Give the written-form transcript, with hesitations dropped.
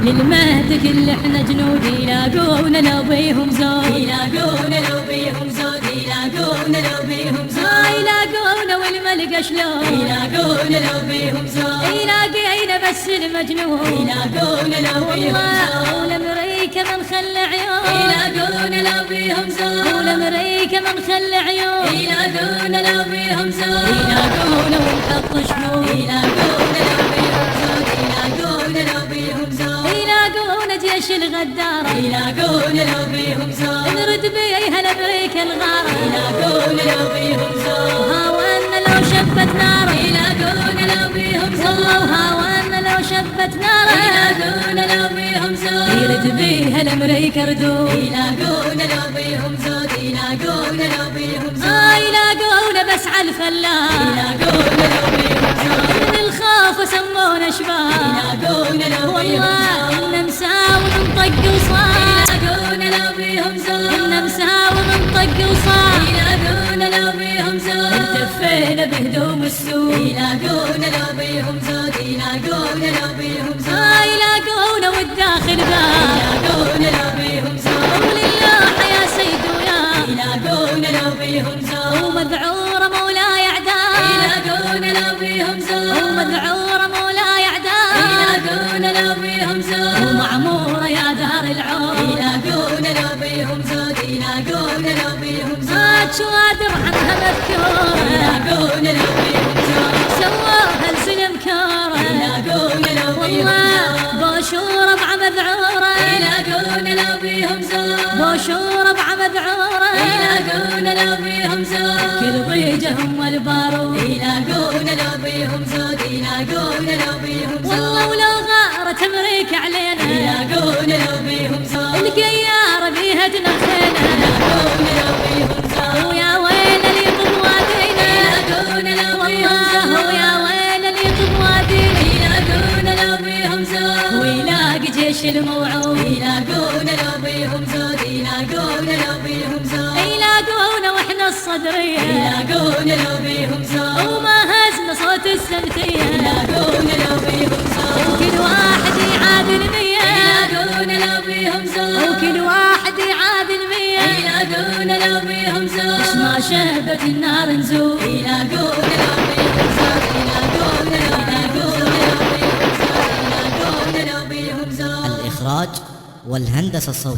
للمهد كل احنا جنود يلاقونا لو بيهم زود يلاقونا لو بيهم زود يلاقونا لو بيهم زود يلاقونا والملقى شلون يلاقونا لو بيهم زود يلاقينا بس المجنون يلاقونا لو بيهم زود والامريكا من خلى عيون يلاقونا لو بيهم زود والامريكا من خلى عيون يلاقونا لو بيهم زود يلاقونا والحق شلون يلاقونا لو بيهم زود يلاقونا لو بيهم زود يلاقونا جيش الغدارة يلاقونا لو بيهم زود نرد بيها الامريكا الغارة يلاقونا لو بيهم زود هاونا لو شبت نار يلاقونا لو بيهم زود وهاونا لو شبت نار يلاقونا لو بيهم زود يرد بيها الامريكا ردود يلاقونا لو بيهم زود يلاقونا لو بيهم زود يلاقونا بس على الفلاح يلاقونا لو بيهم زود من الخوف سمونا شباب يلاقونا لو بيهم زود إن مساوي من طق وصار يلاقونا لو بيهم زود إن مساوي من طق وصار يلاقونا لو بيهم زود التفينا بهدوم السوق يلاقونا لو بيهم زود يلاقونا لو بيهم زود يلاقونا والداخل باب يلاقونا لو بيهم زود ولله يا سيد ويا يلاقونا لو بيهم زود ومذعورة مولاي أعداء يلاقونا لو بيهم زود ومذعورة مولاي أعداء يلاقونا لو بيهم زود ومعمورة يا دار العود يلاقونا لو بيهم زود يلاقونا لو بيهم زود شوادر عنها مذكورة يلاقونا لو بيهم زود سواها لسلم كورة يلاقونا لو بيهم زود بوشورة مع مذعورة يلاقونا لو بيهم زود بوشورة مع مذعورة يلاقونا لو بيهم زود كل ضيجهم والبارود يلاقونا لو بيهم زود يلاقونا لو بيهم زود والله ولو غارت امريكا علينا يلاقونا لو بيهم زود القيارة بيها تنخينا يلاقونا لو بيهم زود ويا ويل اللي يطب وادينا يلاقونا لو بيهم زود ويا ويل اللي يطب وادينا يلاقونا لو بيهم زود ويلاقي جيش الموعود يلاقونا لو بيهم زود يلاقونا لو بيهم زود يلاقونا واحنا الصدرية يلاقونا لو بيهم زود وما هزنا صوت السمتية يلاقونا لو بيهم زود وكل واحد يعادل مية يلاقونا لو بيهم زود وكل واحد يعادل مية يلاقونا لو بيهم زود مش ما شهبت النار نزول يلاقونا لو بيهم زود يلاقونا لو بيهم زود يلاقونا لو بيهم زود. الإخراج والهندسة الصوتية